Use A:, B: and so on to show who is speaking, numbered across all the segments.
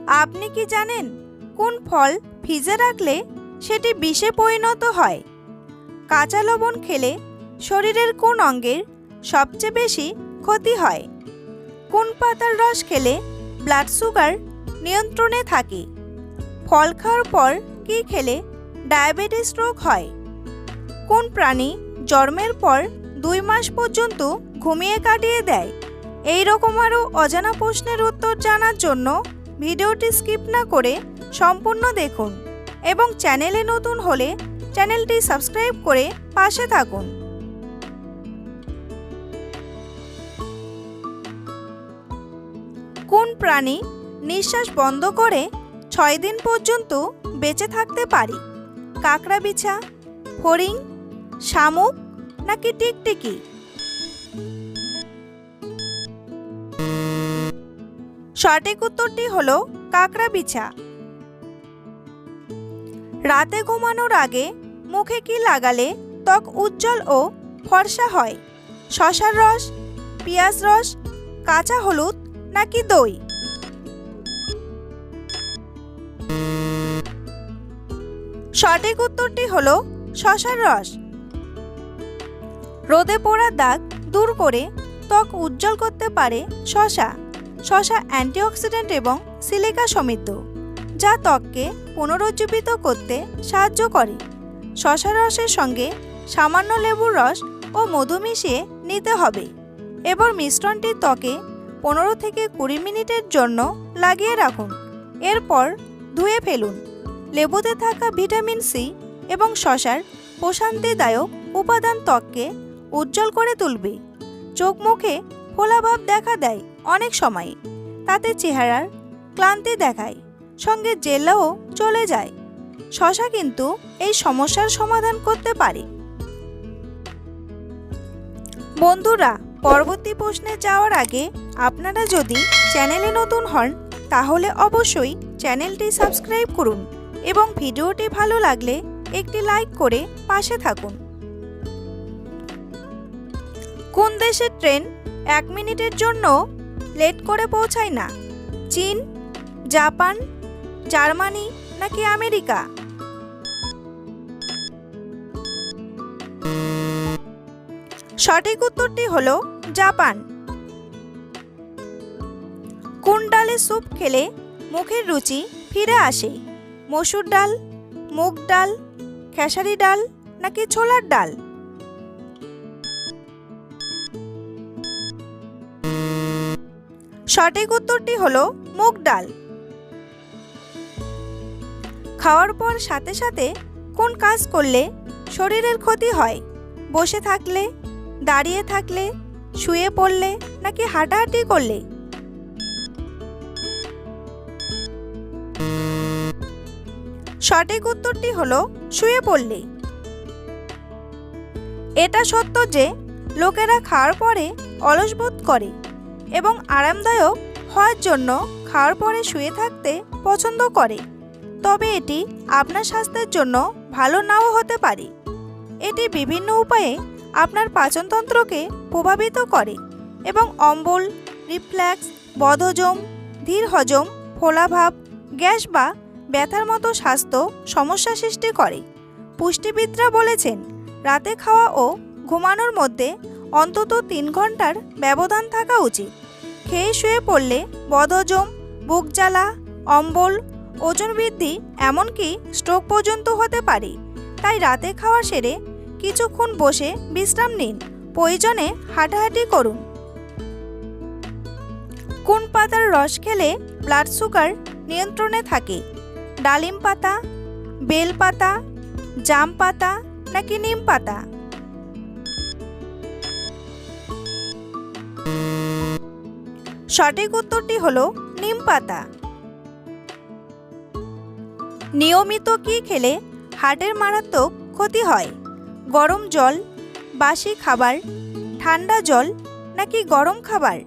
A: আপনি কি জানেন কোন ফল ফ্রিজে রাখলে সেটি বিষে পরিণত হয়? কাঁচা লবণ খেলে শরীরের কোন অঙ্গের সবচেয়ে বেশি ক্ষতি হয়? কোন পাতার রস খেলে ব্লাড সুগার নিয়ন্ত্রণে থাকে? ফল খাওয়ার পর কি খেলে ডায়াবেটিস রোগ হয়? কোন প্রাণী জন্মের পর 2 মাস পর্যন্ত ঘুমিয়ে কাটিয়ে দেয়? এই রকম আরও অজানা প্রশ্নের উত্তর জানার জন্য ভিডিওটি স্কিপ না করে সম্পূর্ণ দেখুন এবং চ্যানেলে নতুন হলে চ্যানেলটি সাবস্ক্রাইব করে পাশে থাকুন। কোন প্রাণী নিঃশ্বাস বন্ধ করে 6 দিন পর্যন্ত বেঁচে থাকতে পারে? কাঁকড়া বিছা, ফড়িং, শামুক নাকি টিকটিকি? সঠিক উত্তরটি হলো কাঁকড়া বিছা। রাতে ঘুমানোর আগে মুখে কি লাগালে ত্বক উজ্জ্বল ও ফর্সা হয়? শসার রস, পেঁয়াজ রস, কাঁচা হলুদ নাকি দই? সঠিক উত্তরটি হলো শসার রস। রোদে পোড়া দাগ দূর করে ত্বক উজ্জ্বল করতে পারে শসা। শসা অ্যান্টিঅক্সিডেন্ট এবং সিলিকা সমৃদ্ধ, যা ত্বককে পুনরুজ্জীবিত করতে সাহায্য করে। শসার রসের সঙ্গে সামান্য লেবুর রস ও মধু মিশিয়ে নিতে হবে। এবার মিশ্রণটি ত্বকে 15 থেকে 20 মিনিটের জন্য লাগিয়ে রাখুন। এরপর ধুয়ে ফেলুন। লেবুতে থাকা ভিটামিন সি এবং শসার প্রশান্তিদায়ক উপাদান ত্বককে উজ্জ্বল করে তুলবে। চোখ মুখে ফোলাভাব দেখা দেয় অনেক সময়, তাতে চেহারার ক্লান্তি দেখায়, সঙ্গে জেলাও চলে যায়। শসা কিন্তু এই সমস্যার সমাধান করতে পারে। বন্ধুরা, পরবর্তী প্রশ্নে যাওয়ার আগে আপনারা যদি চ্যানেলে নতুন হন তাহলে অবশ্যই চ্যানেলটি সাবস্ক্রাইব করুন এবং ভিডিওটি ভালো লাগলে একটি লাইক করে পাশে থাকুন। কোন দেশের ট্রেন 1 মিনিটের জন্য লেট করে পৌঁছায় না? চীন, জাপান, জার্মানি নাকি আমেরিকা? সঠিক উত্তরটি হলো জাপান। কোন ডালের স্যুপ খেলে মুখের রুচি ফিরে আসে? মসুর ডাল, মুগ ডাল, খেসারি ডাল নাকি ছোলার ডাল? সঠিক উত্তরটি হলো মুগ ডাল। খাওয়ার পর সাথে সাথে কোন কাজ করলে শরীরের ক্ষতি হয়? বসে থাকলে, দাঁড়িয়ে থাকলে, শুয়ে পড়লে নাকি হাঁটাহাঁটি করলে? সঠিক উত্তরটি হলো শুয়ে পড়লে। এটা সত্য যে লোকেরা খাওয়ার পরে অলস বোধ করে এবং আরামদায়ক হওয়ার জন্য খাওয়ার পরে শুয়ে থাকতে পছন্দ করে। তবে এটি আপনার স্বাস্থ্যের জন্য ভালো নাও হতে পারে। এটি বিভিন্ন উপায়ে আপনার পাচনতন্ত্রকে প্রভাবিত করে এবং অম্বল, রিফ্ল্যাক্স, বদহজম, ধীর হজম, ফোলাভাব, গ্যাস বা ব্যথার মতো স্বাস্থ্য সমস্যা সৃষ্টি করে। পুষ্টিবিদরা বলেছেন রাতে খাওয়া ও ঘুমানোর মধ্যে অন্তত 3 ঘন্টার ব্যবধান থাকা উচিত। খেয়ে শুয়ে পড়লে বদহজম, বুক জ্বালা, অম্বল, ওজন বৃদ্ধি এমনকি স্ট্রোক পর্যন্ত হতে পারে। তাই রাতে খাওয়া সেরে কিছুক্ষণ বসে বিশ্রাম নিন, প্রয়োজনে হাঁটাহাঁটি করুন। কোন পাতার রস খেলে ব্লাড সুগার নিয়ন্ত্রণে থাকে? ডালিম পাতা, বেল পাতা, জাম পাতা নাকি নিম পাতা? সঠিক উত্তরটি হলো নিম পাতা। নিয়মিত কি খেলে হার্টের মারাত্মক ক্ষতি হয়? গরম জল, বাসি খাবার, ঠান্ডা জল নাকি গরম খাবার?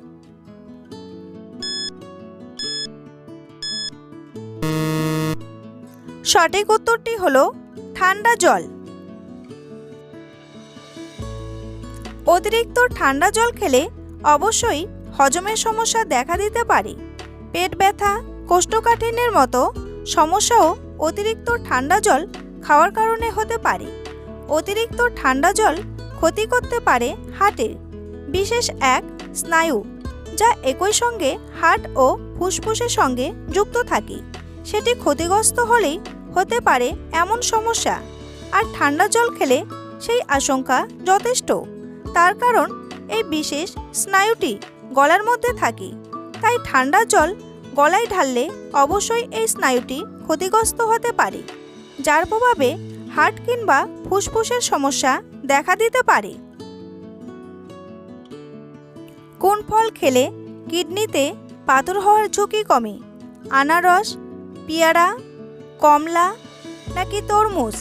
A: সঠিক উত্তরটি হলো ঠান্ডা জল। অতিরিক্ত ঠান্ডা জল খেলে অবশ্যই হজমের সমস্যা দেখা দিতে পারে। পেট ব্যথা, কোষ্ঠকাঠিন্যের মতো সমস্যাও অতিরিক্ত ঠান্ডা জল খাওয়ার কারণে হতে পারে। অতিরিক্ত ঠান্ডা জল ক্ষতি করতে পারে হার্টের বিশেষ এক স্নায়ু, যা একই সঙ্গে হার্ট ও ফুসফুসের সঙ্গে যুক্ত থাকে। সেটি ক্ষতিগ্রস্ত হলেই হতে পারে এমন সমস্যা। আর ঠান্ডা জল খেলে সেই আশঙ্কা যথেষ্ট, তার কারণ এই বিশেষ স্নায়ুটি গলার মধ্যে থাকে। তাই ঠান্ডা জল গলায় ঢাললে অবশ্যই এই স্নায়ুটি ক্ষতিগ্রস্ত হতে পারে, যার প্রভাবে হার্ট কিংবা ফুসফুসের সমস্যা দেখা দিতে পারে। কোন ফল খেলে কিডনিতে পাথর হওয়ার ঝুঁকি কমে? আনারস, পেয়ারা, কমলা নাকি তরমুজ?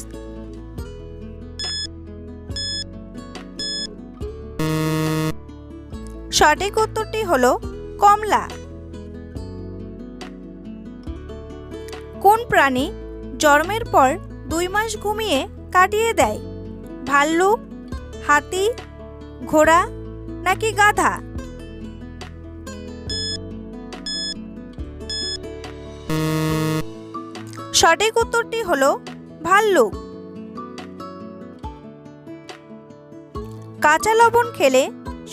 A: সঠিক উত্তরটি হলো কমলা। কোন প্রাণী জন্মের পর 2 মাস ঘুমিয়ে কাটিয়ে দেয়? ভাল্লুক, হাতি, ঘোড়া নাকি গাধা? সঠিক উত্তরটি হলো ভাল্লুক। কাঁচা লবণ খেলে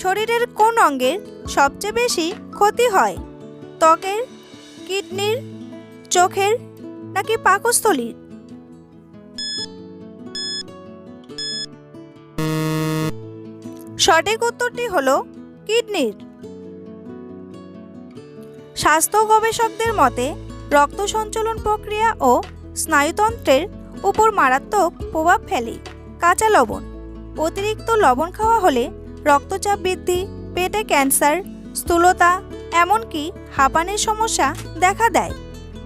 A: শরীরের কোন অঙ্গের সবচেয়ে বেশি ক্ষতি হয়? ত্বকের, কিডনির, চোখের নাকি পাকস্থলীর? সঠিক উত্তরটি হলো কিডনির। স্বাস্থ্য গবেষকদের মতে রক্ত সঞ্চালন প্রক্রিয়া ও স্নায়ুতন্ত্রের উপর মারাত্মক প্রভাব ফেলে কাঁচা লবণ। অতিরিক্ত লবণ খাওয়া হলে রক্তচাপ বৃদ্ধি, পেটে ক্যান্সার, স্থূলতা, এমনকি হাঁপানির সমস্যা দেখা দেয়।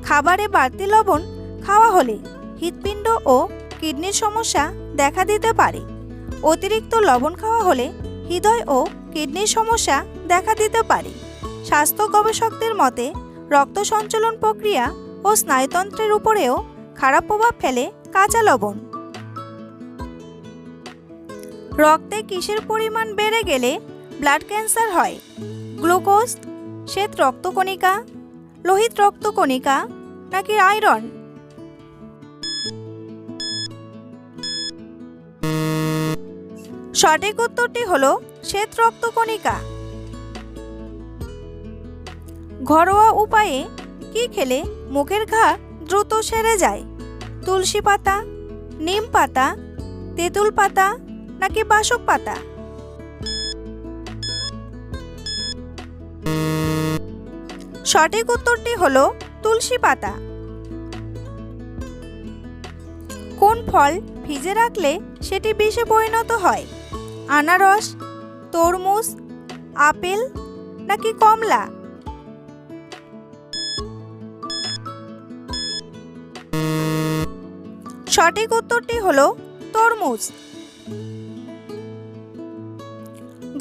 A: খাবারে বাড়তি লবণ খাওয়া হলে হৃৎপিণ্ড ও কিডনির সমস্যা দেখা দিতে পারে। অতিরিক্ত লবণ খাওয়া হলে হৃদয় ও কিডনির সমস্যা দেখা দিতে পারে। স্বাস্থ্য গবেষকদের মতে রক্ত সঞ্চালন প্রক্রিয়া ও স্নায়ুতন্ত্রের উপরেও খারাপ প্রভাব ফেলে কাঁচা লবণ। রক্তে কিসের পরিমাণ বেড়ে গেলে ব্লাড ক্যান্সার হয়? গ্লুকোজ, শ্বেত রক্তকণিকা, লোহিত রক্তকণিকা নাকি আয়রন? সঠিক উত্তরটি হলো শ্বেত রক্তকণিকা। ঘরোয়া উপায়ে কি খেলে মুখের ঘা দ্রুত সেরে যায়? তুলসী পাতা, নিম পাতা, তেঁতুল পাতা নাকি বাসক পাতা? সঠিক উত্তরটি হলো তুলসী পাতা। কোন ফল ভিজে রাখলে সেটি বিষে পরিণত হয়? আনারস, তরমুজ, আপেল নাকি কমলা? সঠিক উত্তরটি হলো তরমুজ।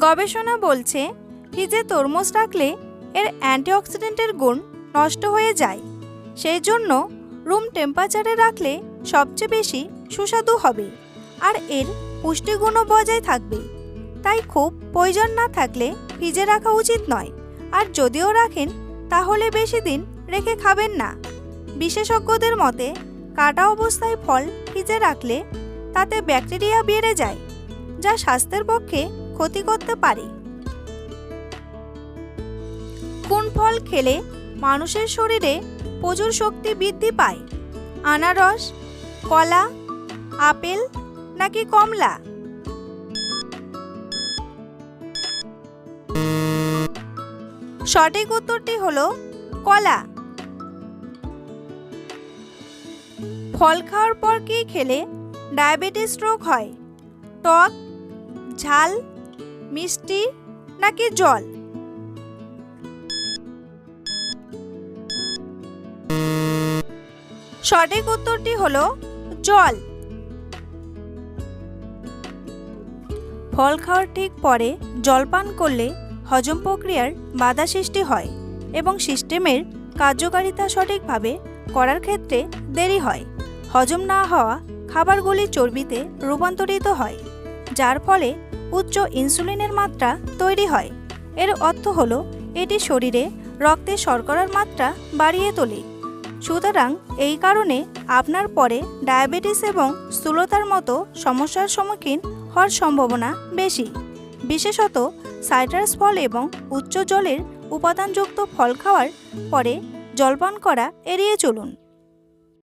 A: গবেষণা বলছে ফ্রিজে তরমুজ রাখলে এর অ্যান্টিঅক্সিডেন্টের গুণ নষ্ট হয়ে যায়। সেই জন্য রুম টেম্পারেচারে রাখলে সবচেয়ে বেশি সুস্বাদু হবে আর এর পুষ্টিগুণও বজায় থাকবে। তাই খুব প্রয়োজন না থাকলে ফ্রিজে রাখা উচিত নয়। আর যদিও রাখেন তাহলে বেশি দিন রেখে খাবেন না। বিশেষজ্ঞদের মতে কাটা অবস্থায় ফল ফ্রিজে রাখলে তাতে ব্যাকটেরিয়া বেড়ে যায়, যা স্বাস্থ্যের পক্ষে ক্ষতি করতে পারে। কোন ফল খেলে মানুষের শরীরে প্রচুর শক্তি বৃদ্ধি পায়? আনারস, কলা, আপেল নাকি কমলা? সঠিক উত্তরটি হলো কলা। ফল খাওয়ার পর কি খেলে ডায়াবেটিস রোগ হয়? টক, ঝাল, মিষ্টি নাকি জল? সঠিক উত্তরটি হলো জল। ফল খাওয়ার ঠিক পরে জল পান করলে হজম প্রক্রিয়ার বাধা সৃষ্টি হয় এবং সিস্টেমের কার্যকারিতা সঠিকভাবে করার ক্ষেত্রে দেরি হয়। হজম না হওয়া খাবারগুলি চর্বিতে রূপান্তরিত হয়, যার ফলে উচ্চ ইনসুলিনের মাত্রা তৈরি হয়। এর অর্থ হলো এটি শরীরে রক্তে শর্করার মাত্রা বাড়িয়ে তোলে। সুতরাং এই কারণে আপনার পরে ডায়াবেটিস এবং স্থূলতার মতো সমস্যার সম্মুখীন হওয়ার সম্ভাবনা বেশি। বিশেষত সাইট্রাস ফল এবং উচ্চ জলের উপাদানযুক্ত ফল খাওয়ার পরে জলপান করা এড়িয়ে চলুন।